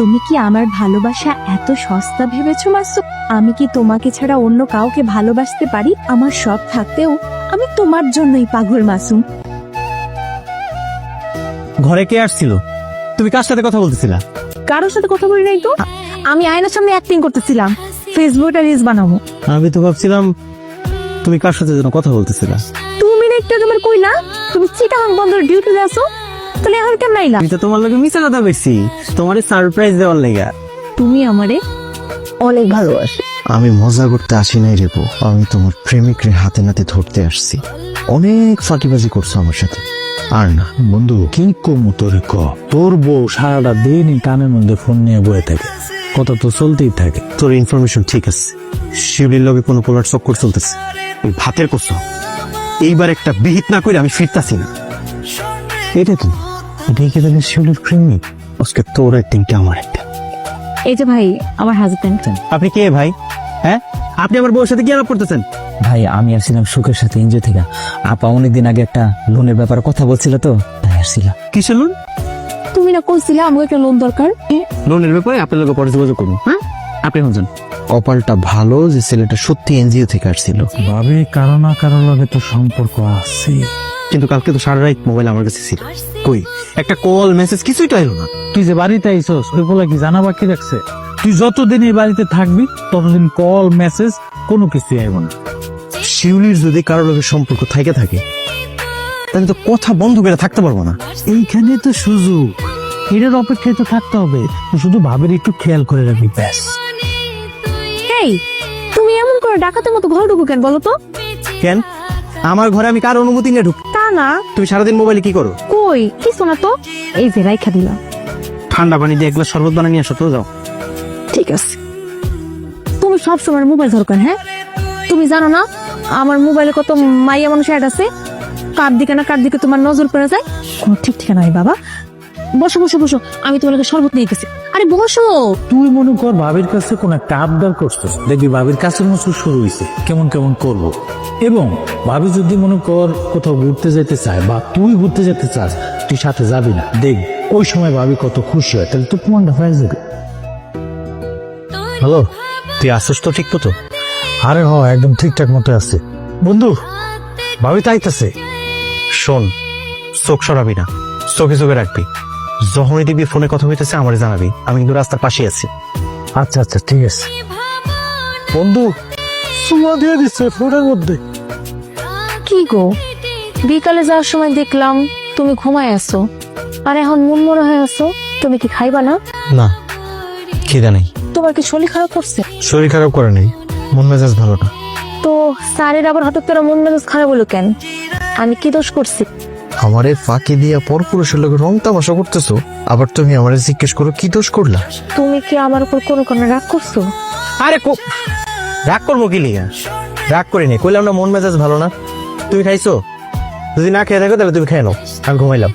তুমি কি আমার ভালোবাসা এত সস্তা ভেবেছো মাসুম? আমি কি তোমাকে ছাড়া অন্য কাউকে ভালোবাসতে পারি? আমার সব থাকতেও আমি তোমার জন্যই পাগল মাসুম। ঘরে কে আসছিল? তুমি কার সাথে কথা বলতেছিলা? কারোর সাথে কথা বলি নাই তো, আমি আয়নার সামনে অ্যাক্টিং করতেছিলাম, ফেসবুকে রিলস বানাবো। আমি তো ভাবছিলাম তুমি কার সাথে যেন কথা বলতেছিলা। তুমি না একটু তোমার কইলা তুমি চিটাগাং বন্দরে ডিউটিতে আছো, তাহলে এখন কেন নাইলা? আমি তো তোমার লগে মিছা কথা বলছি, তোমারে সারপ্রাইজ দেওয়ার লাগা। তুমি আমারে অনেক ভালোবাসো। আমি মজা করতে আসি নাই রে বউ, আমি তোমার প্রেমিকরে হাতে নাতে ধরতে আসছি। অনেক ফাঁকিবাজি করছো আমার সাথে, আর না। বন্ধু কি কমু তোরে ক, তোর বউ সারাটা দিন কানের মধ্যে ফোন নিয়ে বয়ে থাকে, কথা তো চলতেই থাকে। তোর ইনফরমেশন ঠিক আছে, শিউলির লগে কোনো পোলার চক্কর চলতেছে। ওই ভাতের কসম, এইবার একটা বিহিত না করে আমি ফিরতাছি না। এটা কি, এটাই কি তাহলে শিউলির প্রেমিক? আজকে তোর একদিনটা আমার একটা। এই যে ভাই, আমার হাজবেন্ড। আপনি কে ভাই? হ্যাঁ, আপনি আমার বউর সাথে কি আলাপ করতেছেন? ভাই আমি আসছিলাম সুখের সাথে এনজিও থেকে। আপা অনেকদিন আগে একটা লোনের ব্যাপারে কথা বলছিল তো, তাই আসছিলাম। কিসের লোন? তুমি না কইছিলে আমাকে একটা লোন দরকার? লোনের ব্যাপারে আপনার লোক পরে যোগাযোগ করুন। হ্যাঁ, আপনি শুনছেন। কপালটা ভালো যে ছেলেটা সত্যি এনজিও থেকে আসছিল। ভাবে কারো না কারো লগে তো সম্পর্ক আছে। কিন্তু কালকে তো সারা রাত মোবাইল আমার কাছে ছিল, কই একটা কল মেসেজ কিছুই তো এলো না। তুই যে বাড়িতে আইসস ওই বলে কি জানা বাকি রাখছে? তুই যতদিন এই বাড়িতে থাকবি ততদিন কল মেসেজ কোনো কিছুই আইব না। শিউলির যদি কারোর লগে সম্পর্ক থাকে তাহলে তো কথা বন্ধ করে থাকতে পারবো না। এইখানে তো সুযোগ, এটার অপেক্ষায় তো থাকতে হবে। তুই শুধু ভাবের একটু খেয়াল করে রাখবি ব্যাস। এই তুমি এমন করে ডাকাতের মতো ঘর ঢুকো কেন বলো তো? কেন আমার ঘরে আমি কার অনুমতি নিয়ে ঢুক? তা না, তুমি সারাদিন মোবাইলে কি করো? কই কিছু না তো, এই যে রাইখা দিলাম। ঠান্ডা পানি দিয়ে এক গ্লাস শরবত বানিয়ে নিয়ে আসো তো, যাও। ঠিক আছে, তুমি সব সময় মোবাইল ধরকার। হ্যাঁ, তুমি জানো না আমার মোবাইলে কত মাইয়া মানুষ অ্যাড আছে? কার দিকে তোমার নজর পড়ে যায়, কোনো ঠিক ঠিকানা নাই। বাবা বসো বসো বসো, আমি তোমার কাছে শরবত নিয়ে গেছি। আরে বসো। তুই মনে কর ভাবির কাছে কোন একটা আবদার করছিস, দেখবি ভাবির কাছের মতো শুরু হয়েছে কেমন কেমন করবো। এবং ভাবি যদি মনে কর কোথাও ঘুরতে যেতে চায় বা তুই ঘুরতে যেতে চাস, তুই সাথে যাবি না, দেখ ওই সময় ভাবি কত খুশি হয়, তাহলে তো প্রমাণটা হয়ে যাবে। হ্যালো, তুই আসছিস তো ঠিক মতো? আরে হ, একদম ঠিকঠাক মতো আছে বন্ধু, ভাবি তাইতাছে। শোন, চোখ সরাবি না, চোখে চোখে রাখবি। যখনই দেখবি ফোনে কথা হইতেছে আমারে জানাবি, আমি কিন্তু রাস্তার পাশে আছি। আচ্ছা আচ্ছা ঠিক আছে। বন্ধু সুমা দিয়ে দিচ্ছে ফোনের মধ্যে। কি গো, বিকালে যাওয়ার সময় দেখলাম তুমি ঘুমায় আছো, আর এখন মনমরা হয়ে আছো। তুমি কি খাইবা না? না, খিদা নেই। তোমার কি শরীর খারাপ করছে? শরীর খারাপ করে নেই, মন মেজাজ ভালো না। তো স্যারের আবার হঠাৎ করে মন মেজাজ খারাপ হলো কেন? আমি কি দোষ করছি? আমারে ফাঁকি দিয়া পরপুরুষের লোক রং তামাশা করতেছো, আবার তুমি আমারে জিজ্ঞেস করো কি দোষ করলা। তুমি কি আমার উপর কোনো রাগ করছো? আরে রাগ করবো কি লিগা? রাগ করিনি, কইলাম না মন মেজাজ ভালো না। তুমি খাইছো? যদি না খেয়ে থাকো তাহলে তুমি খেয়ে নাও, আমি ঘুমাইলাম।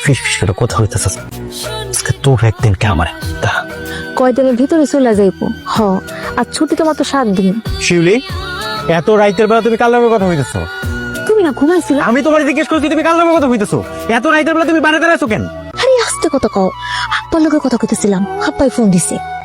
ফিস ফিস করে কথা হইতেছে, তোর একদিন কে আমার একটা। কয়দিনের ভিতরে চলে যাইবো। হ, আর ছুটি তো মাত্র 7 দিন। শিউলি, এত রাইতের বেলা তুমি কার লগে কথা হইতেছো? তুমি না ঘুমাইছিলা? আমি তোমার জিজ্ঞেস করছি তুমি কার লগে কথা হইতেছো? এত রাইতের বেলা তুমি বাড়িতে আছো কেন? আরে আস্তে কথা কও, তোর লগে কথা কইতেছিলাম, হাপ্পাই ফোন দিছে।